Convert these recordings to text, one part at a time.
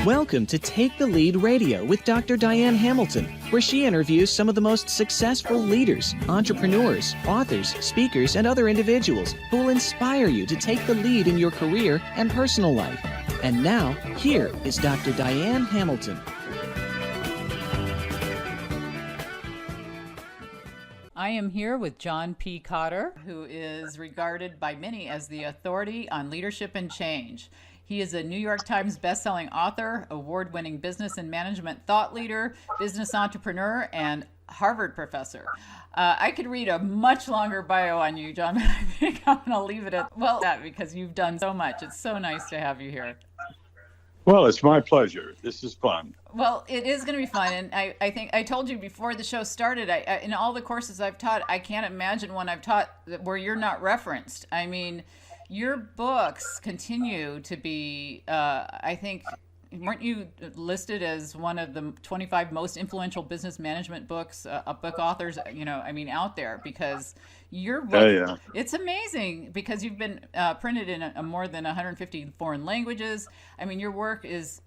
Welcome to Take the Lead Radio with Dr. Diane Hamilton, where she interviews some of the most successful leaders, entrepreneurs, authors, speakers, and other individuals who will inspire you to take the lead in your career and personal life. And now, here is Dr. Diane Hamilton. I am here with John P. Kotter, who is regarded by many as the authority on leadership and change. He is a New York Times bestselling author, award-winning business and management thought leader, business entrepreneur, and Harvard professor. I could read a much longer bio on you, John, but I think I'm going to leave it at that because you've done so much. It's so nice to have you here. Well, it's my pleasure. This is fun. Well, it is going to be fun. And I think I told you before the show started, in all the courses I've taught, I can't imagine one I've taught where you're not referenced. I mean, your books continue to be, I think, weren't you listed as one of the 25 most influential business management books, book authors, out there? Because your book, It's amazing because you've been printed in more than 150 foreign languages. I mean, your work is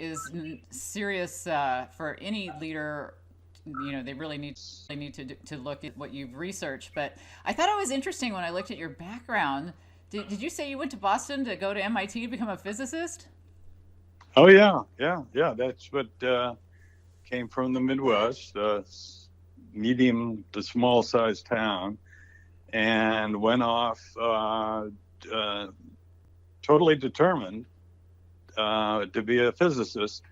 serious for any leader. They really need to look at what you've researched. But I thought it was interesting when I looked at your background. Did you say you went to Boston to go to MIT to become a physicist? Oh, yeah. That's what came from the Midwest, medium to small-sized town, and went off totally determined to be a physicist.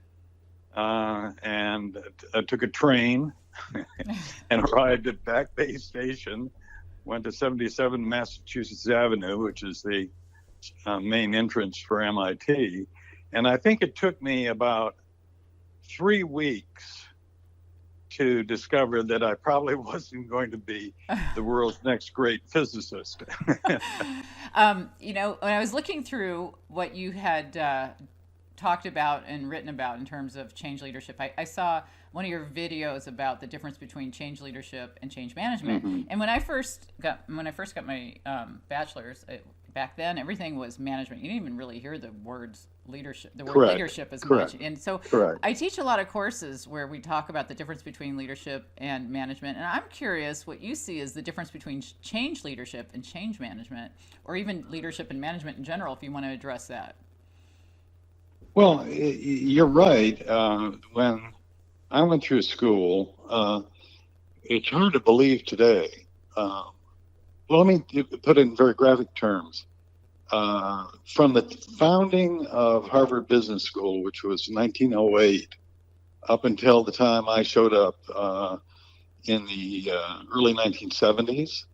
And I took a train and arrived at Back Bay Station, went to 77 Massachusetts Avenue, which is the main entrance for MIT. And I think it took me about 3 weeks to discover that I probably wasn't going to be the world's next great physicist. When I was looking through what you had talked about and written about in terms of change leadership, I saw one of your videos about the difference between change leadership and change management. Mm-hmm. And when I first got my bachelor's, back then everything was management. You didn't even really hear the words leadership, word leadership as much. And so I teach a lot of courses where we talk about the difference between leadership and management. And I'm curious what you see as the difference between change leadership and change management, or even leadership and management in general, if you want to address that. Well, you're right. When I went through school, it's hard to believe today. Well, let me put it in very graphic terms. From the founding of Harvard Business School, which was 1908, up until the time I showed up in the early 1970s,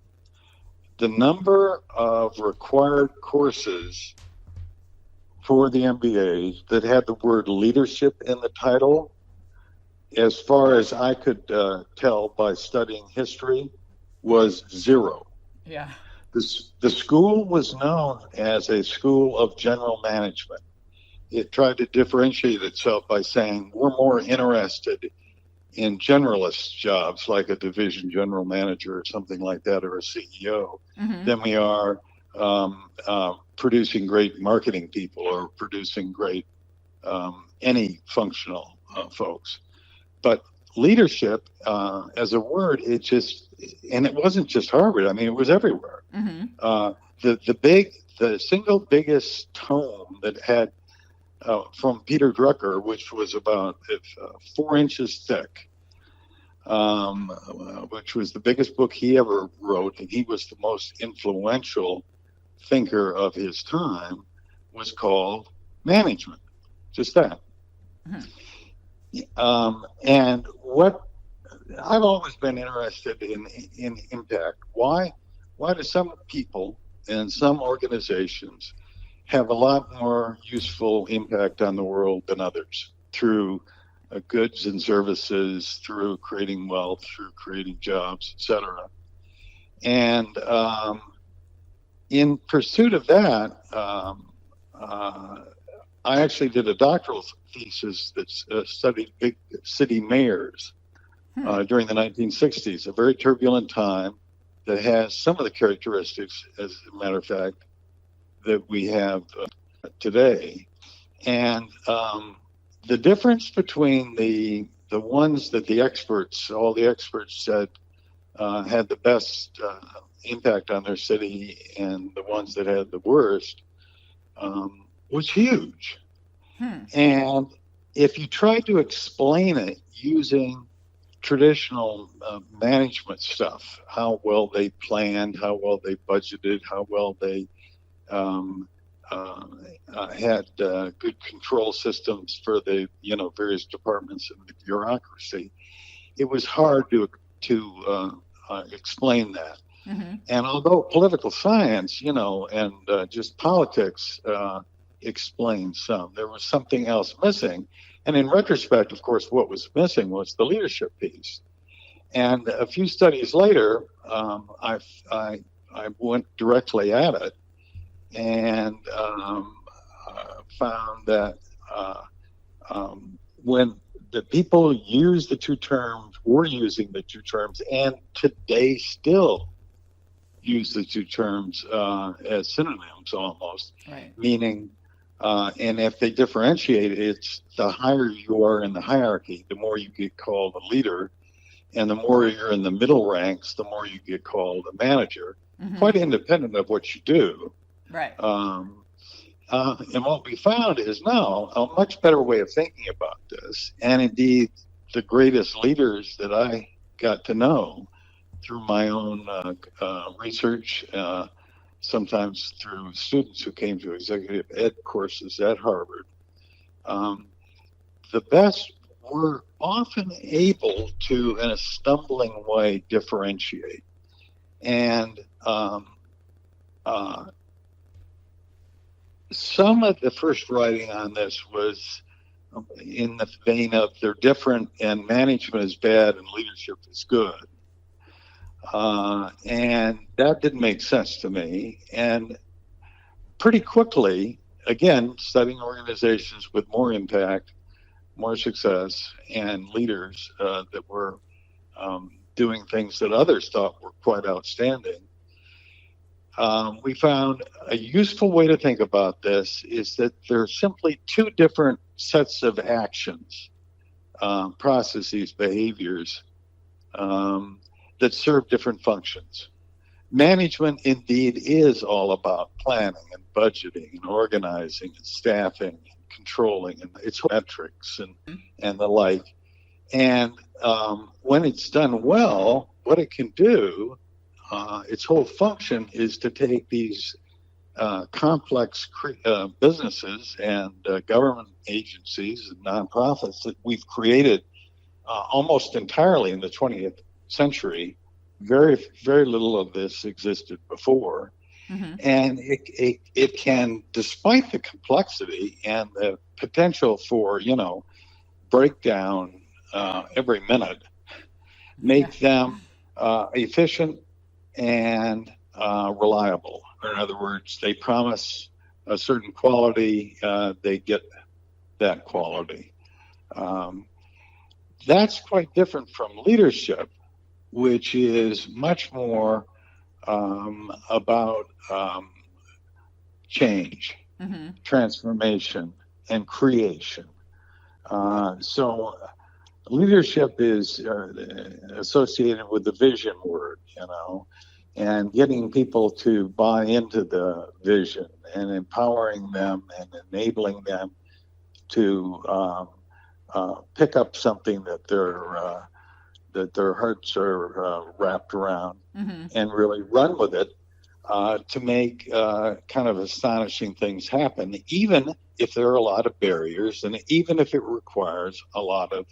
the number of required courses for the MBA that had the word leadership in the title, as far as I could tell by studying history, was zero. Yeah. The school was known as a school of general management. It tried to differentiate itself by saying we're more interested in generalist jobs like a division general manager or something like that, or a CEO, than we are producing great marketing people or producing great any functional folks. But leadership as a word, and it wasn't just Harvard. I mean, it was everywhere. The single biggest tome that had from Peter Drucker, which was about 4 inches thick, which was the biggest book he ever wrote, and he was the most influential thinker of his time, was called Management. Just that. And what I've always been interested in impact. Why do some people and some organizations have a lot more useful impact on the world than others through goods and services, through creating wealth, through creating jobs, etc. And in pursuit of that, I actually did a doctoral thesis that studied big city mayors during the 1960s, a very turbulent time that has some of the characteristics, as a matter of fact, that we have today. And the difference between the ones that all the experts said had the best impact on their city and the ones that had the worst was huge. And if you try to explain it using traditional management stuff, how well they planned, how well they budgeted, how well they had good control systems for the various departments of the bureaucracy, it was hard to explain that. And although political science, and just politics explained some, there was something else missing. And in retrospect, of course, what was missing was the leadership piece. And a few studies later, I went directly at it and found that when the people were using the two terms, and today still use the two terms as synonyms almost, right. Meaning, and if they differentiate, it's the higher you are in the hierarchy, the more you get called a leader, and the more you're in the middle ranks, the more you get called a manager, quite independent of what you do. Right. And what we found is now a much better way of thinking about this, and indeed the greatest leaders that I got to know through my own research, sometimes through students who came to executive ed courses at Harvard, the best were often able to, in a stumbling way, differentiate. And some of the first writing on this was in the vein of they're different and management is bad and leadership is good. And that didn't make sense to me. And pretty quickly, again, studying organizations with more impact, more success, and leaders that were doing things that others thought were quite outstanding, we found a useful way to think about this is that there are simply two different sets of actions, processes, behaviors that serve different functions. Management indeed is all about planning and budgeting and organizing and staffing and controlling and its metrics and the like. And when it's done well, what it can do, its whole function is to take these complex businesses and government agencies and nonprofits that we've created almost entirely in the 20th century. Very, very little of this existed before. And it can, despite the complexity and the potential for, breakdown every minute, make them efficient and reliable. In other words, they promise a certain quality, they get that quality. That's quite different from leadership, which is much more about change, transformation, and creation. So leadership is associated with the vision word, and getting people to buy into the vision and empowering them and enabling them to pick up something that their hearts are wrapped around and really run with it to make kind of astonishing things happen, even if there are a lot of barriers and even if it requires a lot of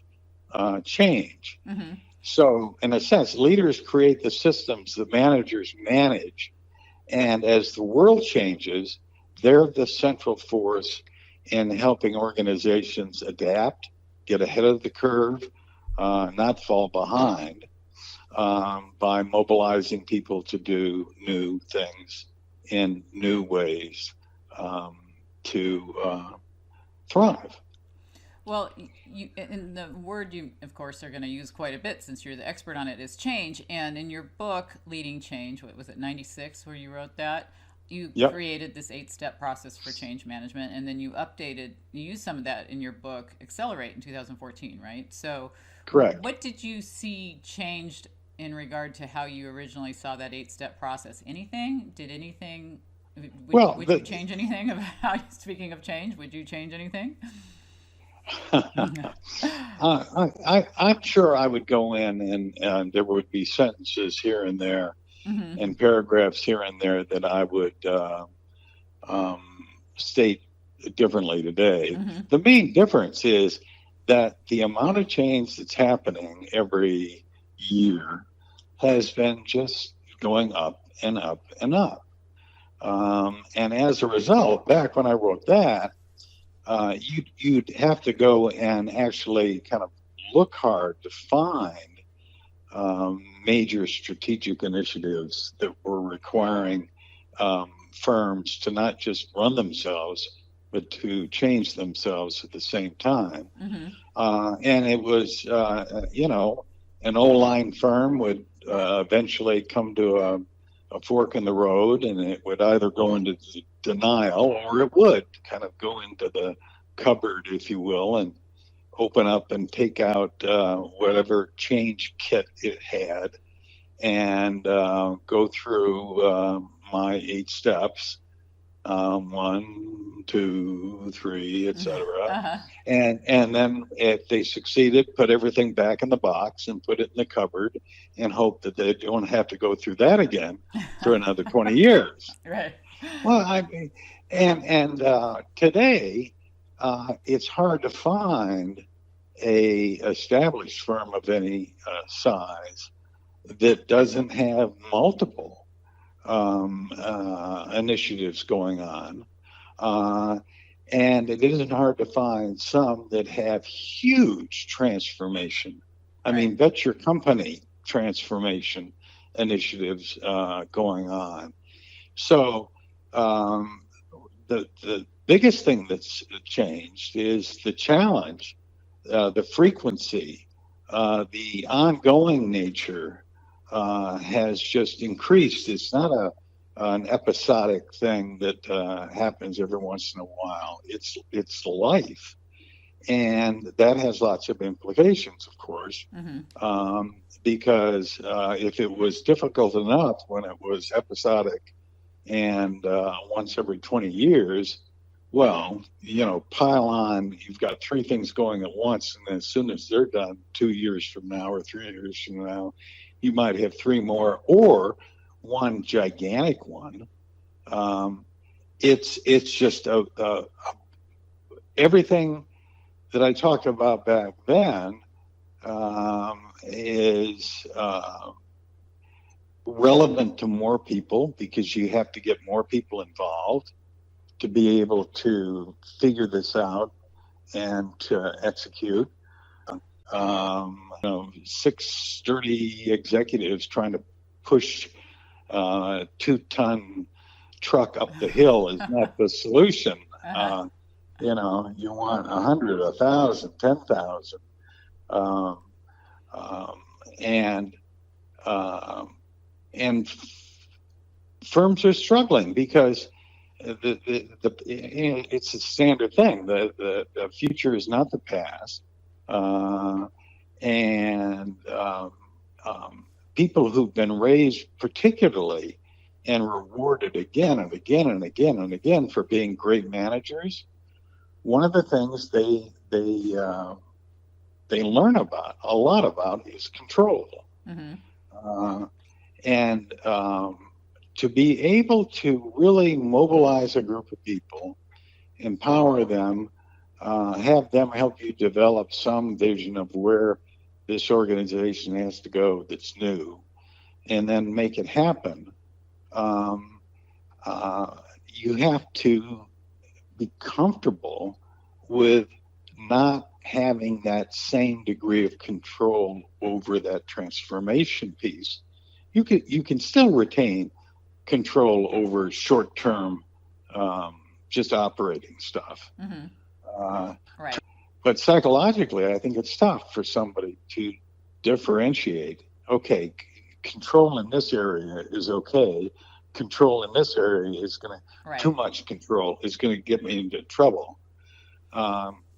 change. So in a sense, leaders create the systems that managers manage. And as the world changes, they're the central force in helping organizations adapt, get ahead of the curve, not fall behind, by mobilizing people to do new things in new ways to thrive. Well, and the word you, of course, are going to use quite a bit since you're the expert on it is change. And in your book, Leading Change, what was it, 96, where you wrote that? you Yep. created this 8-step process for change management, and then you used some of that in your book, Accelerate, in 2014, right? So Correct. what did you see changed in regard to how you originally saw that 8-step process? Anything? Well, Would you change anything about, speaking of change, would you change anything? I'm sure I would go in and there would be sentences here and there Mm-hmm. and paragraphs here and there that I would um, state differently today. Mm-hmm. The main difference is that the amount of change that's happening every year has been just going up and up and up. And as a result, back when I wrote that, you'd have to go and actually kind of look hard to find major strategic initiatives that were requiring firms to not just run themselves, but to change themselves at the same time. Mm-hmm. And it was, an O-line firm would eventually come to a fork in the road, and it would either go into denial or it would kind of go into the cupboard, if you will, and open up and take out whatever change kit it had and go through my 8 steps, 1, 2, 3, etc. Uh-huh. And then if they succeeded, put everything back in the box and put it in the cupboard and hope that they don't have to go through that again for another 20 years. Right. Well, I mean, and today it's hard to find a established firm of any size that doesn't have multiple initiatives going on. And it isn't hard to find some that have huge transformation. I mean, venture company transformation initiatives going on. So the biggest thing that's changed is the challenge, the frequency, the ongoing nature has just increased. It's not an episodic thing that happens every once in a while. It's life, and that has lots of implications, of course. Mm-hmm. Because if it was difficult enough when it was episodic and once every 20 years, well, pile on, you've got 3 things going at once, and as soon as they're done 2 years from now or 3 years from now, you might have 3 more or one gigantic one. It's just everything that I talked about back then is relevant to more people because you have to get more people involved to be able to figure this out and to execute. 6 sturdy executives trying to push a 2-ton truck up the hill is not the solution. You want 100, 1,000, 10,000. And firms are struggling because it's a standard thing. The future is not the past, and people who've been raised particularly and rewarded again and again and again and again for being great managers. One of the things they learn a lot about is control. Mm-hmm. And to be able to really mobilize a group of people, empower them, have them help you develop some vision of where this organization has to go that's new, and then make it happen. You have to be comfortable with not having that same degree of control over that transformation piece. You can still retain control over short-term, just operating stuff. Mm-hmm. Right. But psychologically, I think it's tough for somebody to differentiate. Okay, control in this area is okay, control in this area is going to, Right. too much control is going to get me into trouble.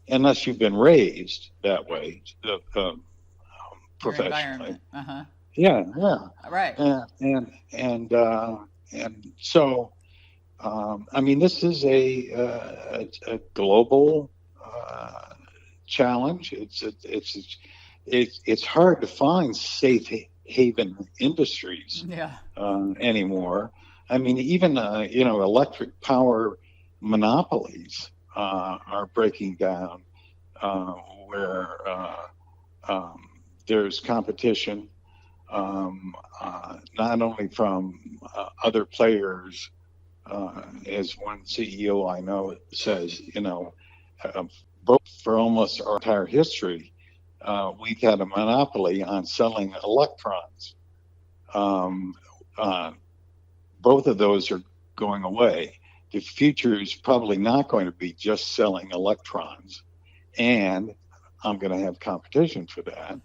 Unless you've been raised that way, Your professionally. environment. Uh-huh. Yeah. Right. And so, I mean, this is a global challenge. It's hard to find safe haven industries anymore. I mean, even electric power monopolies are breaking down, where there's competition, not only from other players, as one CEO I know says, both for almost our entire history, we've had a monopoly on selling electrons. Both of those are going away. The future is probably not going to be just selling electrons, and I'm going to have competition for that.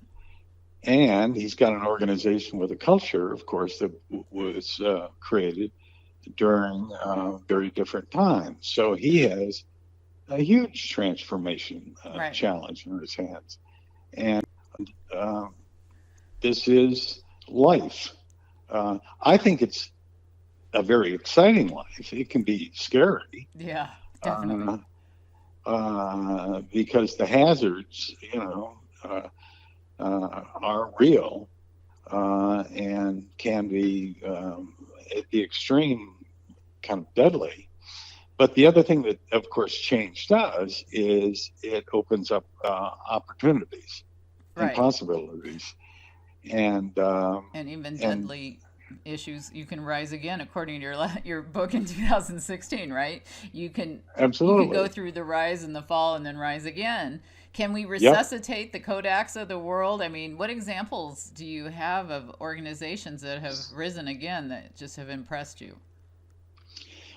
And he's got an organization with a culture, of course, that was created during very different times. So he has a huge transformation challenge in his hands. And this is life. I think it's a very exciting life. It can be scary. Yeah, definitely. Because the hazards, are real and can be, at the extreme, kind of deadly. But the other thing that, of course, change does is it opens up opportunities and possibilities, and even deadly issues. You can rise again, according to your book in 2016, right? You can go through the rise and the fall and then rise again. Can we resuscitate the Kodaks of the world? I mean, what examples do you have of organizations that have risen again that just have impressed you?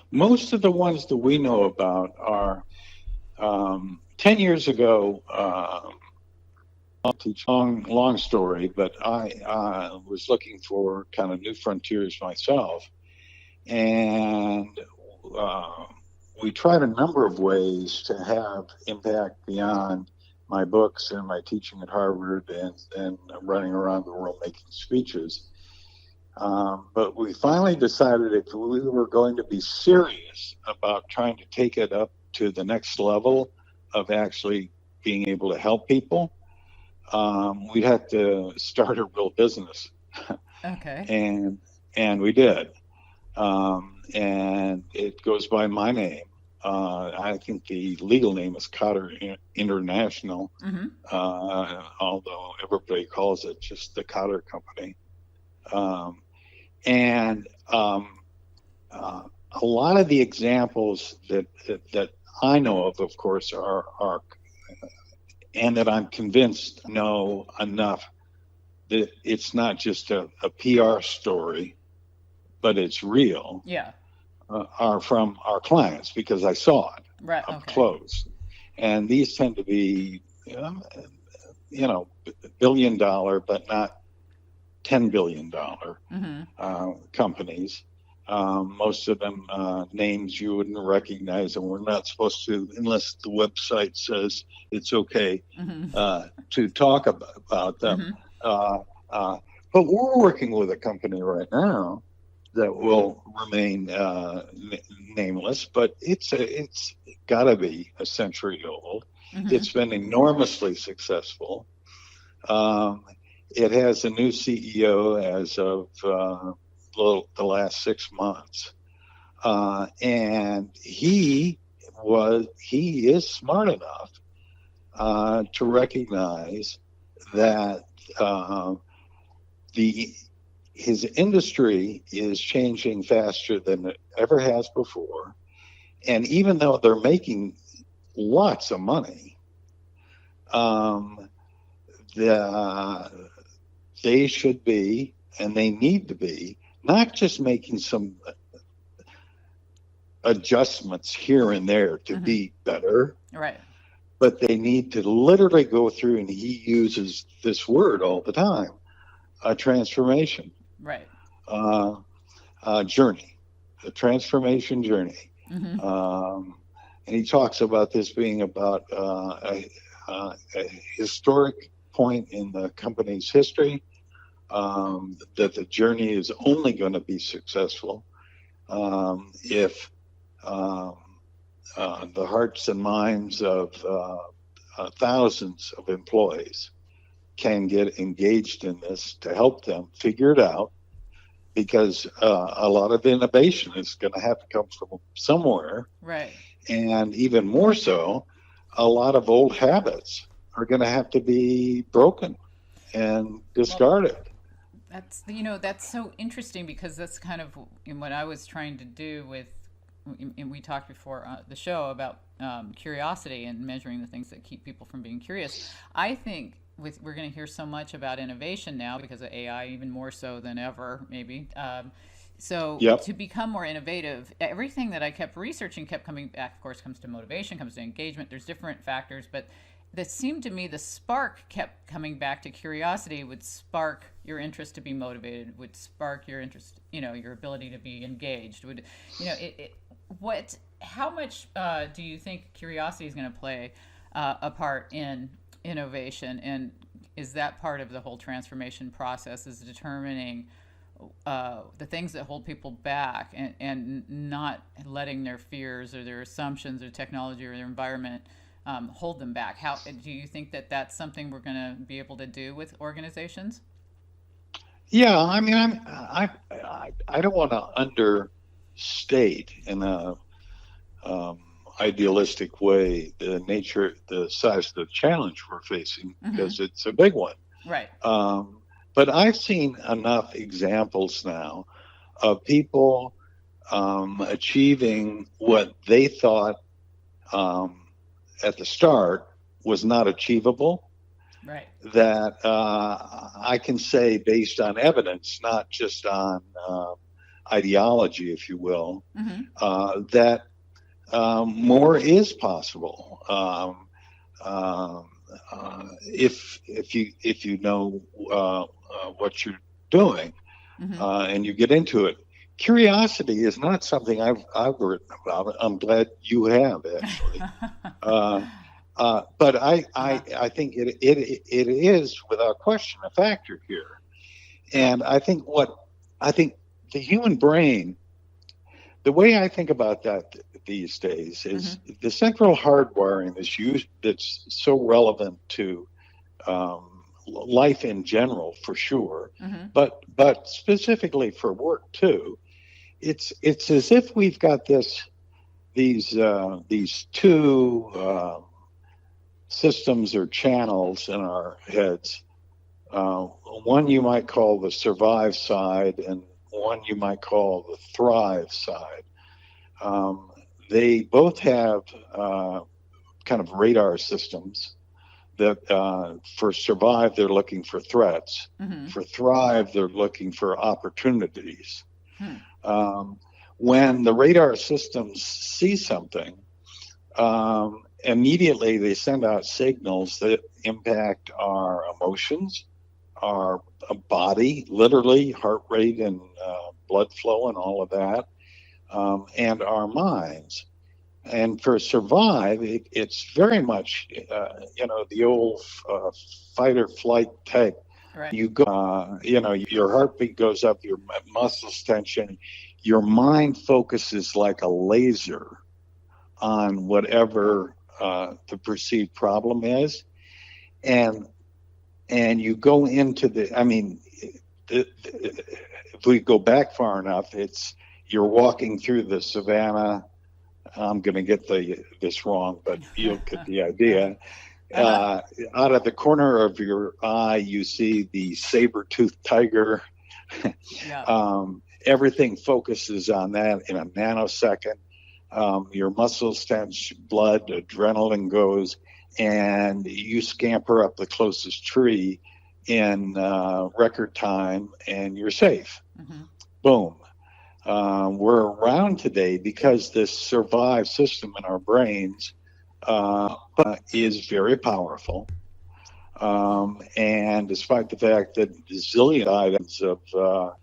Most of the ones that we know about are 10 years ago. Long story, but I was looking for kind of new frontiers myself, and we tried a number of ways to have impact beyond my books and my teaching at Harvard and running around the world making speeches. But we finally decided if we were going to be serious about trying to take it up to the next level of actually being able to help people, we'd have to start a real business. Okay. And we did. And it goes by my name. I think the legal name is Kotter International, although everybody calls it just the Kotter Company. And a lot of the examples that I know of course, are and that I'm convinced know enough that it's not just a PR story, but it's real. Yeah. Are from our clients, because I saw it up close. And these tend to be, $1 billion, but not $10 billion companies. Most of them names you wouldn't recognize, and we're not supposed to, unless the website says it's okay to talk about them. But we're working with a company right now that will remain nameless, but it's got to be a century old. It's been enormously successful. It has a new CEO as of the last 6 months, and he is smart enough to recognize that his industry is changing faster than it ever has before, and even though they're making lots of money, they should be, and they need to be, not just making some adjustments here and there to be better, right? But they need to literally go through, and he uses this word all the time, a transformation, right? Journey. the transformation journey. And he talks about this being about a historic point in the company's history, that the journey is only going to be successful if the hearts and minds of thousands of employees can get engaged in this to help them figure it out, because a lot of innovation is going to have to come from somewhere. Right. And even more so, a lot of old habits are going to have to be broken and discarded. Well, that's so interesting, because that's kind of what I was trying to do with, and we talked before the show about curiosity and measuring the things that keep people from being curious. I think we're going to hear so much about innovation now because of AI, even more so than ever, maybe. To become more innovative, everything that I kept researching kept coming back, of course, comes to motivation, comes to engagement. There's different factors, but that seemed to me the spark kept coming back to curiosity would spark your interest to be motivated, would spark your interest, your ability to be engaged. How much do you think curiosity is going to play a part in innovation? And is that part of the whole transformation process, is determining the things that hold people back and not letting their fears or their assumptions or technology or their environment hold them back? How do you think that that's something we're going to be able to do with organizations? Yeah, I mean, I don't want to understate in a idealistic way the size of the challenge we're facing, because it's a big one. Right. But I've seen enough examples now of people achieving what they thought at the start was not achievable. Right. That I can say, based on evidence, not just on ideology, if you will, that more is possible if you know what you're doing and you get into it. Curiosity is not something I've written about. I'm glad you have, actually. But I think it is without question a factor here. And I think the human brain, the way I think about that these days is the central hardwiring that's so relevant to life in general, for sure, but specifically for work too. It's as if we've got these two systems or channels in our heads. One you might call the survive side, and one you might call the thrive side. They both have kind of radar systems that for survive, they're looking for threats. For thrive, they're looking for opportunities. When the radar systems see something, immediately they send out signals that impact our emotions, our body, literally heart rate and blood flow and all of that, and our minds. And for survive, it's very much, the old fight or flight type. Right. You go, your heartbeat goes up, your muscles tension, your mind focuses like a laser on whatever the perceived problem is, and you go into if we go back far enough, you're walking through the savannah. I'm going to get this wrong, but you'll get the idea. Out of the corner of your eye, you see the saber-toothed tiger. Everything focuses on that in a nanosecond. Your muscles tense, blood, adrenaline goes, and you scamper up the closest tree in record time, and you're safe. Boom. We're around today because this survive system in our brains is very powerful. And despite the fact that zillion items of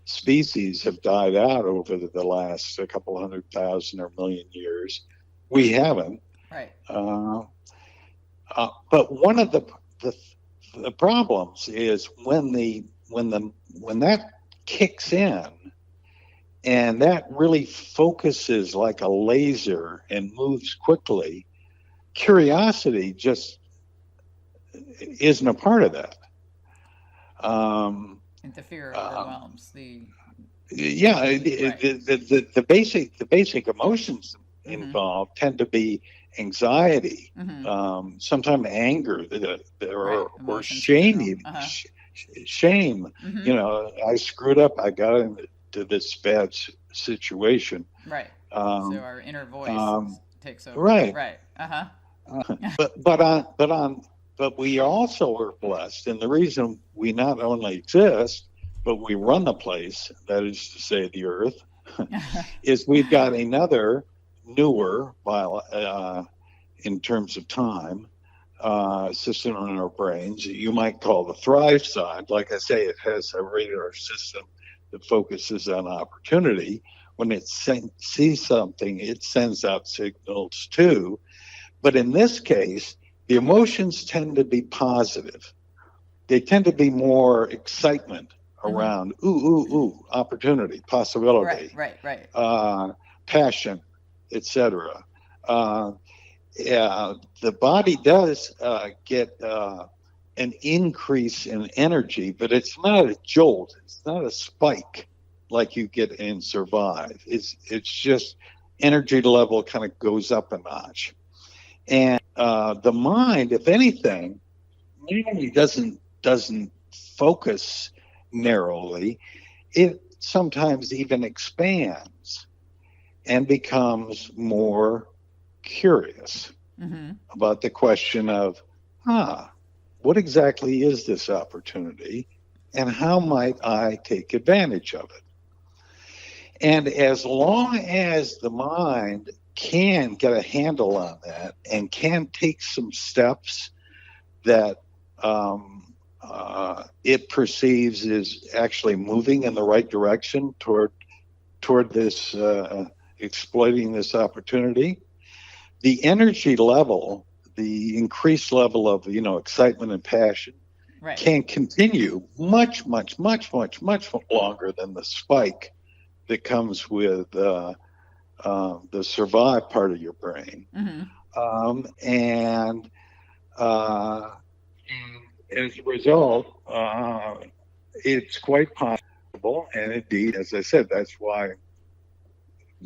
species have died out over the last a couple 100,000 or million years, we haven't. Right. But one of the problems is when that kicks in, and that really focuses like a laser and moves quickly, curiosity just isn't a part of that. And the fear overwhelms the. Yeah, Right. the basic emotions involved tend to be anxiety, sometimes anger, or shame, even. Shame. Mm-hmm. I screwed up. I got into this bad situation. Right. So our inner voice takes over. Right. Right. But we also are blessed, and the reason we not only exist, but we run the place, that is to say the earth, is we've got another newer, in terms of time, system in our brains that you might call the Thrive side. Like I say, it has a radar system that focuses on opportunity. When it sees something, it sends out signals too. But in this case, the emotions tend to be positive. They tend to be more excitement around opportunity, possibility, right, passion, etc. The body does get an increase in energy, but it's not a jolt. It's not a spike like you get in Survive. It's just energy level kind of goes up a notch. And the mind, if anything, really doesn't focus narrowly. It sometimes even expands and becomes more curious about the question of, what exactly is this opportunity, and how might I take advantage of it? And as long as the mind can get a handle on that and can take some steps that it perceives is actually moving in the right direction toward this exploiting this opportunity, the energy level, the increased level of excitement and passion can continue much longer than the spike that comes with the Survive part of your brain. And as a result, it's quite possible, and indeed, as I said, that's why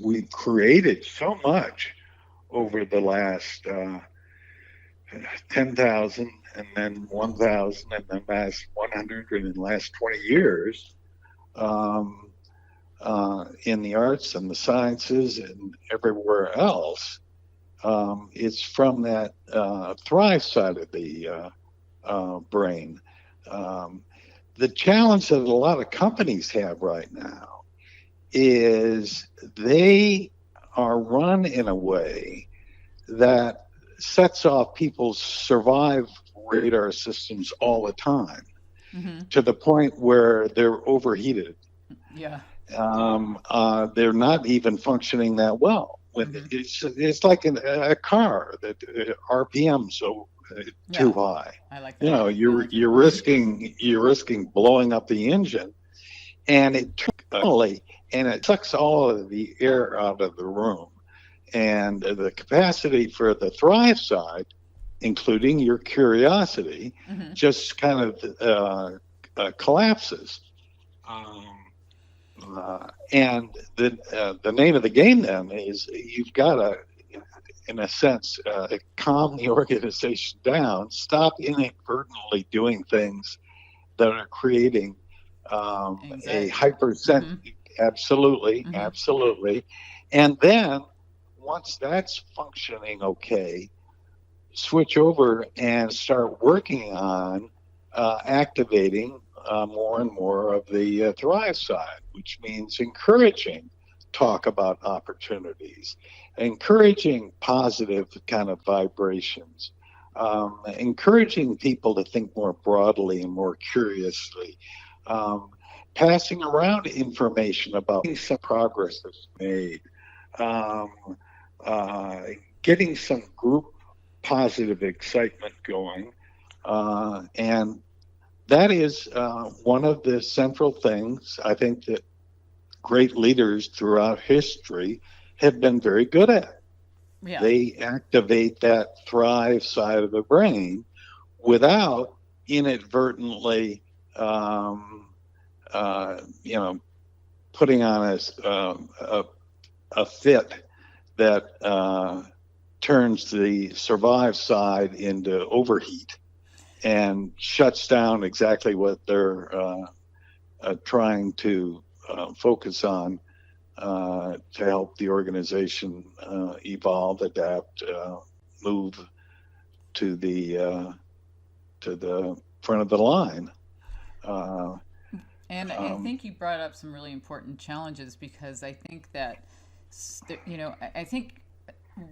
we've created so much over the last 10,000, and then 1,000, and then last 100, and in the last 20 years, in the arts and the sciences and everywhere else. It's from that Thrive side of the brain. The challenge that a lot of companies have right now is they are run in a way that sets off people's Survive radar systems all the time, to the point where they're overheated. Yeah. They're not even functioning that well. When it's like a car that RPMs so too high. I like that. You're risking blowing up the engine, and it sucks all of the air out of the room, and the capacity for the Thrive side, including your curiosity, just kind of collapses. And the name of the game then is you've got to, in a sense, calm the organization down, stop inadvertently doing things that are creating a absolutely. And then once that's functioning okay, switch over and start working on activating more and more of the Thrive side, which means encouraging talk about opportunities, encouraging positive kind of vibrations, encouraging people to think more broadly and more curiously, passing around information about some progress that's made, um, getting some group positive excitement going. And that is one of the central things I think that great leaders throughout history have been very good at. Yeah. They activate that thrive side of the brain without inadvertently, putting on a fit that turns the survive side into overheat and shuts down exactly what they're trying to focus on to help the organization evolve, adapt, move to the front of the line. And I think you brought up some really important challenges, because I think that, I think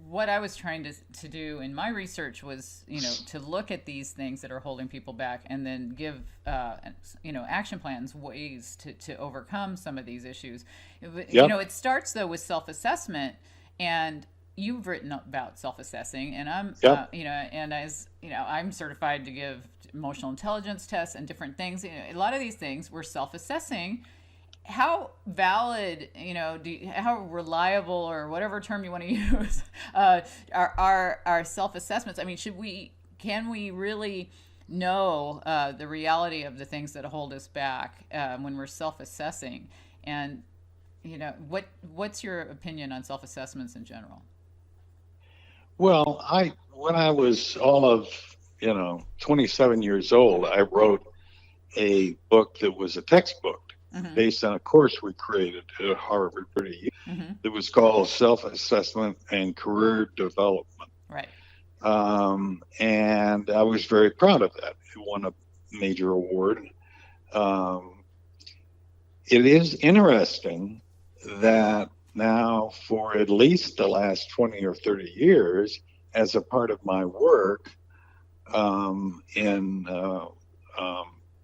what I was trying to do in my research was, to look at these things that are holding people back, and then give, action plans, ways to overcome some of these issues. Yep. It starts though with self-assessment, and you've written about self-assessing, and I'm, Yep. and as I'm certified to give emotional intelligence tests and different things. A lot of these things we're self-assessing. How valid, how reliable, or whatever term you want to use, are self-assessments? I mean, can we really know the reality of the things that hold us back when we're self-assessing? And what's your opinion on self-assessments in general? Well, when I was all of 27 years old, I wrote a book that was a textbook based on a course we created at Harvard that was called Self-Assessment and Career Development. Right. And I was very proud of that. It won a major award. It is interesting that now, for at least the last 20 or 30 years, as a part of my work in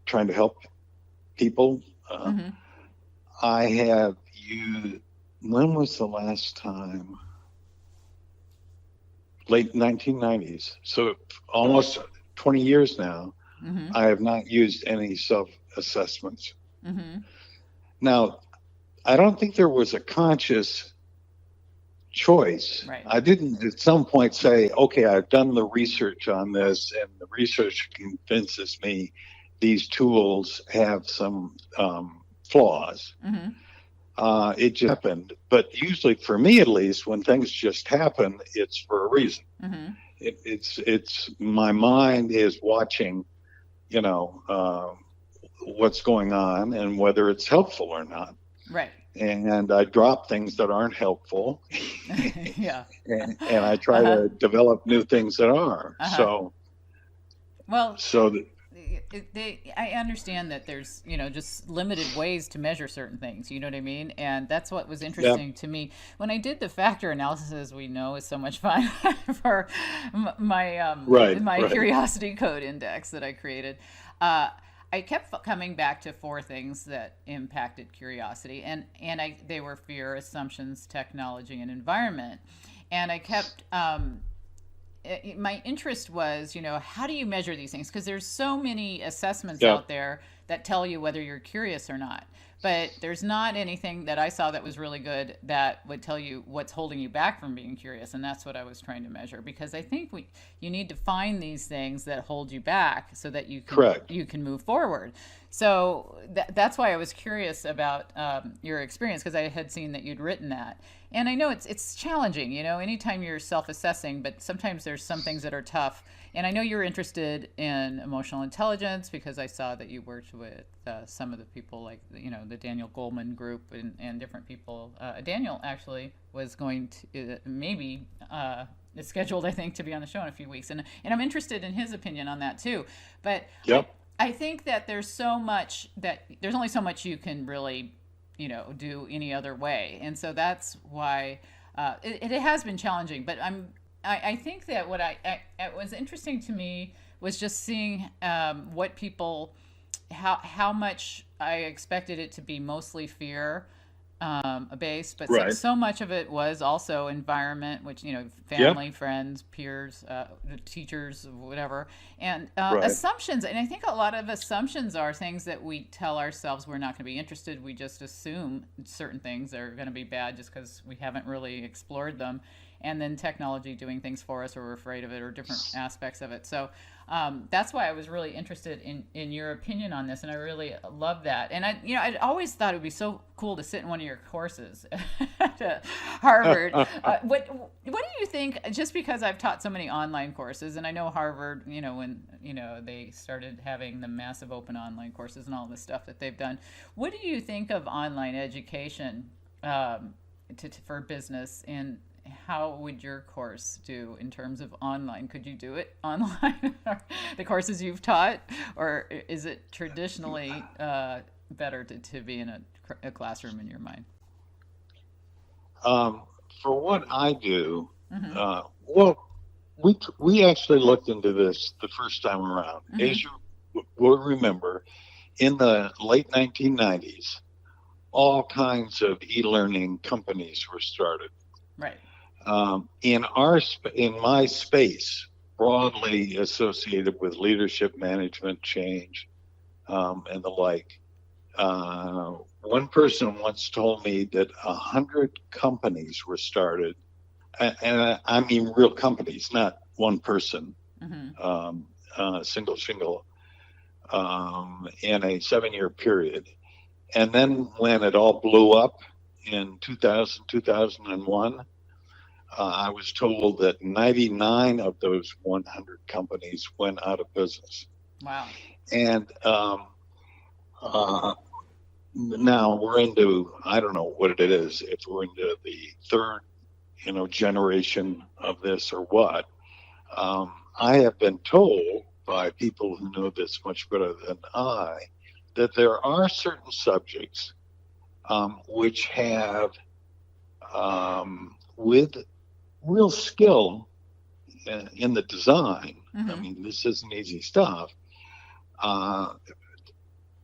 trying to help people, I have used, when was the last time? Late 1990s. So almost 20 years now, I have not used any self-assessments. Now, I don't think there was a conscious choice. Right. I didn't at some point say, okay, I've done the research on this, and the research convinces me these tools have some flaws. It just happened. But usually, for me at least, when things just happen, it's for a reason. It's my mind is watching, what's going on and whether it's helpful or not. Right. And I drop things that aren't helpful. Yeah. and I try to develop new things that are. I understand that there's, just limited ways to measure certain things, you know what I mean? And that's what was interesting to me. When I did the factor analysis, as we know, is so much fun for my curiosity code index that I created. I kept coming back to 4 things that impacted curiosity, and they were fear, assumptions, technology, and environment. And I kept my interest was, how do you measure these things? Because there's so many assessments out there that tell you whether you're curious or not. But there's not anything that I saw that was really good that would tell you what's holding you back from being curious. And that's what I was trying to measure, because I think you need to find these things that hold you back so that you can move forward. So that's why I was curious about your experience, because I had seen that you'd written that. And I know it's challenging, anytime you're self-assessing, but sometimes there's some things that are tough. And I know you're interested in emotional intelligence, because I saw that you worked with some of the people like, the Daniel Goleman group and different people. Daniel actually was going to maybe is scheduled, I think, to be on the show in a few weeks. And I'm interested in his opinion on that too. But I think that there's only so much you can really, do any other way. And so that's why it has been challenging, but I think that what it was interesting to me was just seeing what people, how much I expected it to be mostly fear based, but Right. so much of it was also environment, which, Yep. family, friends, peers, teachers, whatever, and Right. assumptions. And I think a lot of assumptions are things that we tell ourselves we're not going to be interested. We just assume certain things are going to be bad just because we haven't really explored them. And then technology doing things for us, or we're afraid of it, or different aspects of it. So that's why I was really interested in your opinion on this, and I really love that. And I always thought it would be so cool to sit in one of your courses at Harvard. What do you think? Just because I've taught so many online courses, and I know Harvard, when they started having the massive open online courses and all this stuff that they've done, what do you think of online education for business, and how would your course do in terms of online? Could you do it online, the courses you've taught, or is it traditionally better to be in a classroom in your mind? For what I do, Mm-hmm. well, we actually looked into this the first time around. Mm-hmm. As you will remember, in the late 1990s, all kinds of e-learning companies were started. Right. In my space, broadly associated with leadership, management, change, and the like, one person once told me that 100 companies were started, and I mean real companies, not one person, Mm-hmm. single, in a 7-year period. And then when it all blew up in 2000, 2001, I was told that 99 of those 100 companies went out of business. Wow. And now we're into, I don't know what it is, if we're into the third, generation of this or what. I have been told by people who know this much better than I that there are certain subjects which have, with real skill in the design, Mm-hmm. I mean, this isn't easy stuff, are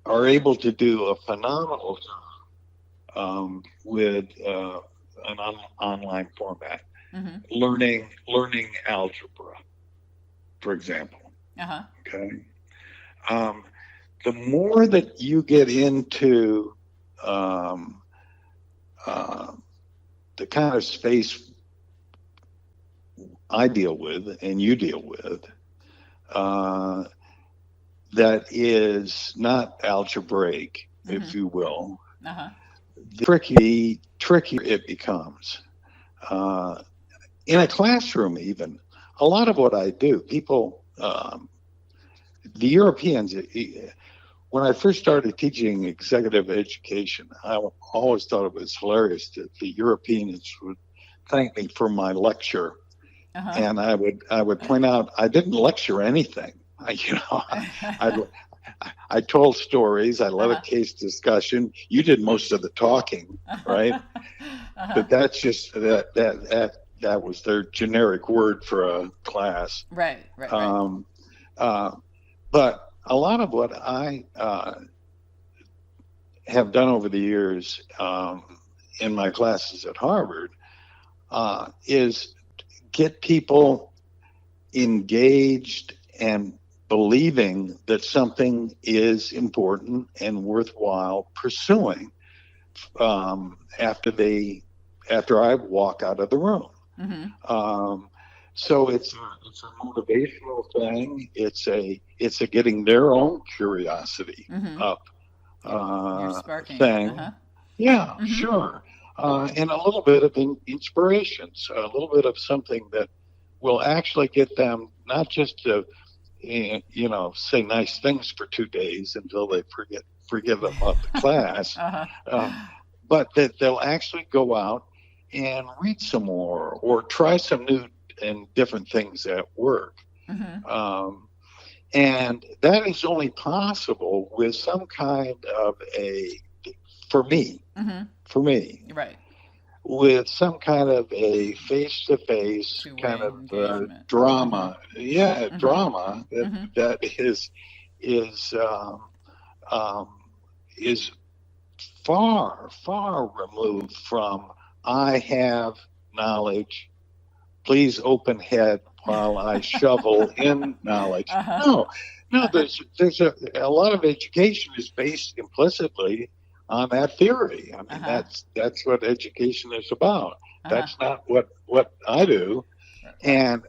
able to do a phenomenal job with an online format. Mm-hmm. Learning algebra, for example. Uh-huh. Okay. The more that you get into the kind of space I deal with and you deal with, that is not algebraic, Mm-hmm. if you will, Uh-huh. the trickier it becomes. In a classroom, even, a lot of what I do, people, the Europeans, when I first started teaching executive education, I always thought it was hilarious that the Europeans would thank me for my lecture. Uh-huh. And I would point out I didn't lecture anything. I told stories. I led a case discussion. You did most of the talking, right? Uh-huh. But that's just that was their generic word for a class. Right. But a lot of what I have done over the years in my classes at Harvard is get people engaged and believing that something is important and worthwhile pursuing after I walk out of the room. Mm-hmm. So it's a motivational thing. It's a getting their own curiosity Mm-hmm. up You're sparking. thing. Uh-huh. Yeah, Mhm. sure. And a little bit of inspiration, so a little bit of something that will actually get them not just to, say nice things for 2 days until they forget about the class, Uh-huh. but that they'll actually go out and read some more or try some new and different things at work. Mm-hmm. And that is only possible with some kind of for me, Mm-hmm. for me, Right. with some kind of a face-to-face Two-way kind of engagement. drama. Yeah, Mm-hmm. drama Mm-hmm. that is is far, far removed from I have knowledge. Please open head while I shovel in knowledge. Uh-huh. No. There's a lot of education is based implicitly on that theory. I mean, that's what education is about. That's not what I do. Right.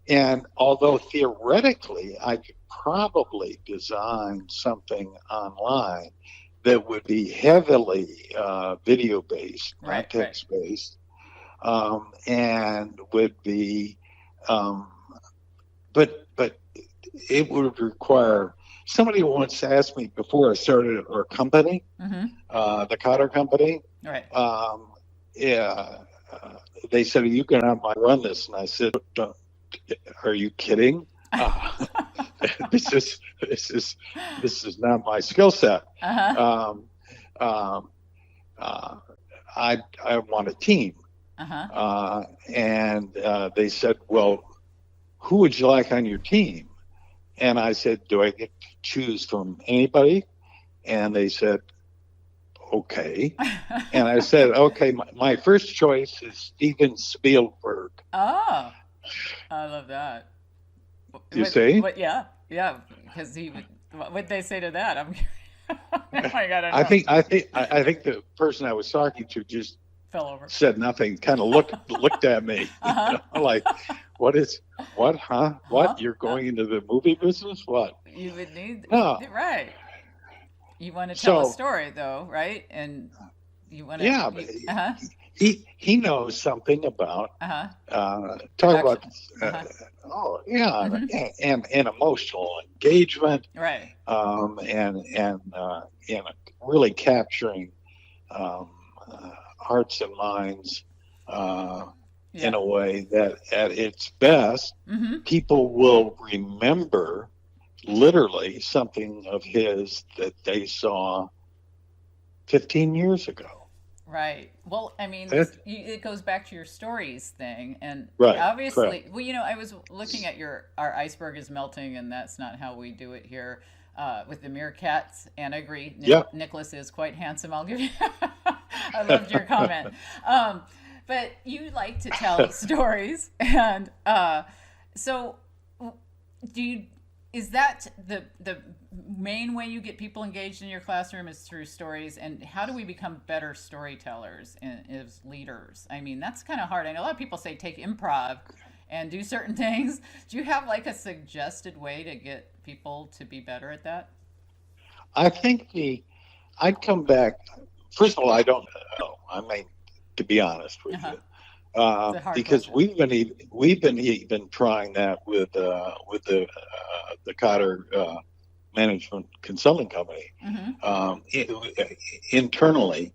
And although theoretically I could probably design something online that would be heavily video based, Right. context based, and would be, but it would require. Somebody once asked me before I started our company, the Kotter company. Right. Yeah, they said, "Are you going to run this?" And I said, "Are you kidding? This is not my skill set. I want a team." And they said, "Well, who would you like on your team?" And I said, "Do I get to choose from anybody?" And they said, "Okay." And I said, "Okay, my first choice is Steven Spielberg." Oh, I love that. You see? Yeah, because what'd they say to that? I gotta know. I think the person I was talking to just fell over, said nothing, kind of looked at me, like, what, huh? What? You're going into the movie business? What? You would need, no. Right. You want to tell a story, though, right? And you want to. Yeah, he knows something about talk about and emotional engagement, right? And really capturing hearts and minds in a way that at its best people will remember literally something of his that they saw 15 years ago. Right. Well, I mean, it goes back to your stories thing, and obviously, correct. Well, I was looking at our iceberg is melting, and that's not how we do it here with the meerkats. And I agree, Nicholas is quite handsome. I'll give you. I loved your comment. But you like to tell stories, and so do you? Is that the main way you get people engaged in your classroom is through stories? And how do we become better storytellers as leaders? I mean, that's kind of hard. I know a lot of people say take improv and do certain things. Do you have like a suggested way to get people to be better at that? I think I'd come back. First of all, I don't know. I mean, to be honest with you. Because question. we've been even trying that with the Kotter management consulting company internally,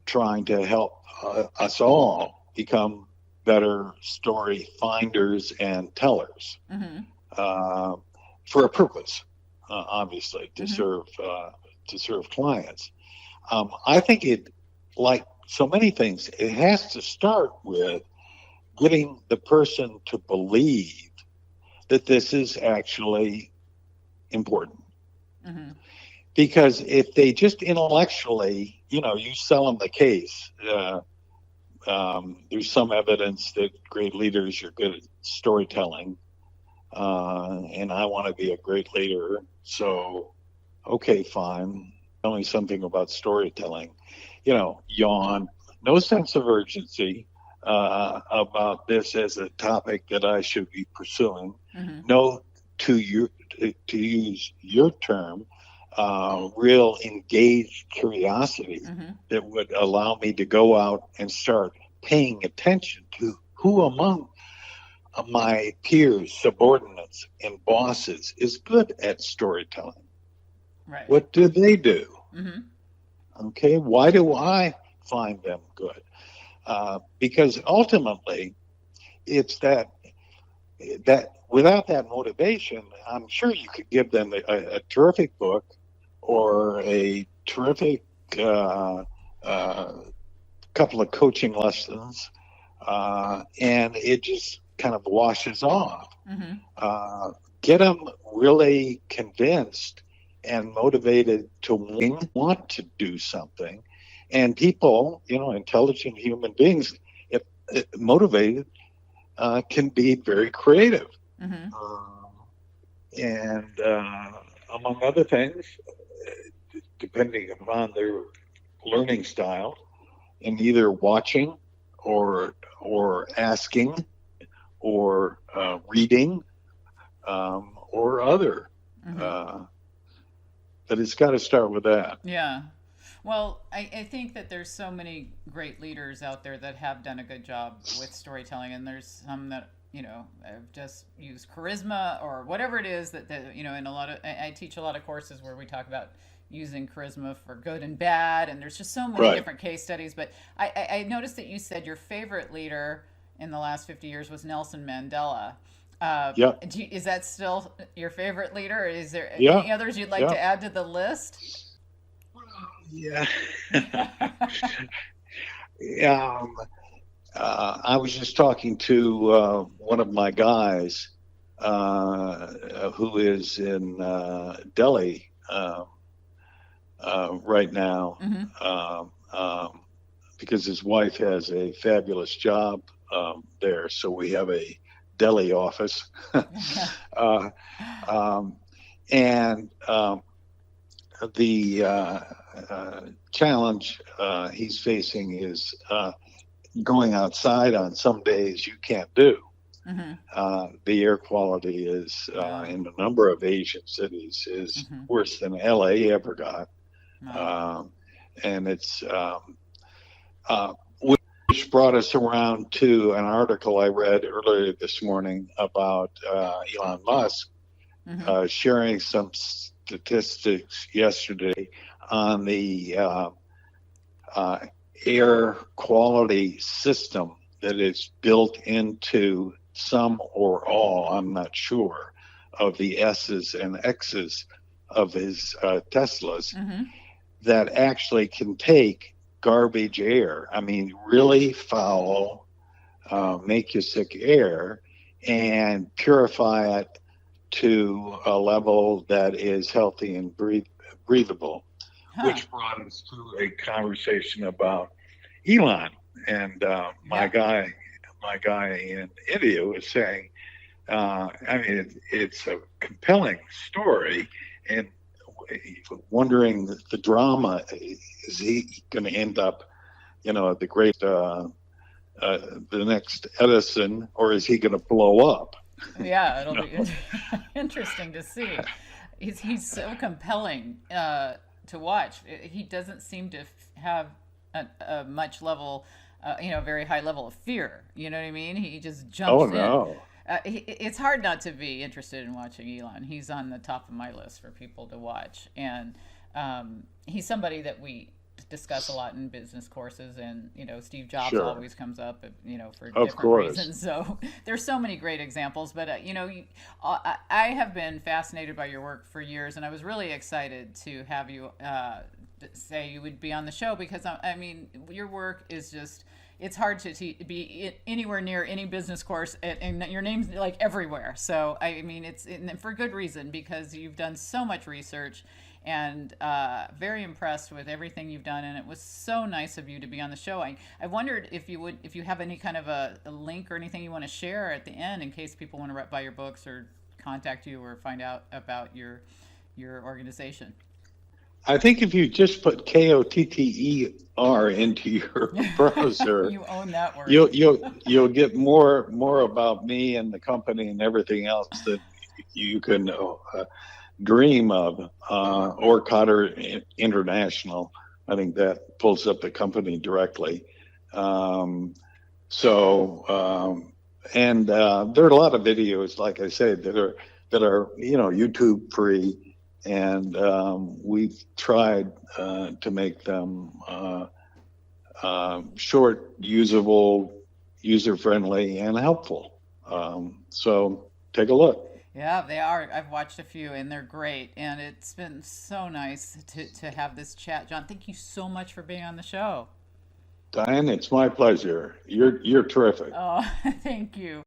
trying to help us all become better story finders and tellers for a purpose, obviously to serve clients. I think it like. So many things. It has to start with getting the person to believe that this is actually important. Because if they just intellectually, you sell them the case, there's some evidence that great leaders are good at storytelling, and I want to be a great leader. So, okay, fine. Tell me something about storytelling. Yawn, no sense of urgency about this as a topic that I should be pursuing. No, to use your term, real engaged curiosity that would allow me to go out and start paying attention to who among my peers, subordinates, and bosses is good at storytelling. Right. What do they do? Okay, why do I find them good? Because ultimately, it's that without that motivation, I'm sure you could give them a terrific book or a terrific couple of coaching lessons, and it just kind of washes off. Get them really convinced and motivated to want to do something. And people, intelligent human beings, if motivated, can be very creative. And among other things, depending upon their learning style, in either watching or asking or reading or other. But it's got to start with that. Yeah. Well, I think that there's so many great leaders out there that have done a good job with storytelling, and there's some that have just used charisma or whatever it is that in a lot of I teach a lot of courses where we talk about using charisma for good and bad, and there's just so many different case studies. But I noticed that you said your favorite leader in the last 50 years was Nelson Mandela. Is that still your favorite leader, or is there any others you'd like to add to the list? Yeah. I was just talking to one of my guys who is in Delhi right now, because his wife has a fabulous job there. So we have a Delhi office. And the challenge he's facing is going outside on some days you can't do. The air quality is in a number of Asian cities is worse than LA ever got. And it's which brought us around to an article I read earlier this morning about Elon Musk sharing some statistics yesterday on the air quality system that is built into some or all, I'm not sure, of the S's and X's of his Teslas that actually can take garbage air, I mean really foul, make you sick air, and purify it to a level that is healthy and breathable, which brought us to a conversation about Elon. And my guy in India was saying, it's a compelling story, and wondering the drama. Is he going to end up, the great, the next Edison, or is he going to blow up? Yeah, it'll be interesting to see. He's so compelling to watch. He doesn't seem to have a much level, very high level of fear. You know what I mean? He just jumps in. It's hard not to be interested in watching Elon. He's on the top of my list for people to watch. And he's somebody that we discuss a lot in business courses, and Steve Jobs always comes up for different reasons. So there's so many great examples, but I have been fascinated by your work for years, and I was really excited to have you say you would be on the show, because your work is just, it's hard to be anywhere near any business course, and your name's like everywhere. So it's for good reason, because you've done so much research, and very impressed with everything you've done. And it was so nice of you to be on the show. I wondered if you have any kind of a link or anything you want to share at the end, in case people want to buy your books or contact you or find out about your organization. I think if you just put Kotter into your browser, you own that word. You'll get more about me and the company and everything else that you can dream of, or Kotter International. I think that pulls up the company directly. And there are a lot of videos, like I said, that are YouTube free. And we've tried to make them short, usable, user-friendly, and helpful. So take a look. Yeah, they are. I've watched a few and they're great. And it's been so nice to have this chat. John, thank you so much for being on the show. Diane, it's my pleasure. You're terrific. Oh, thank you.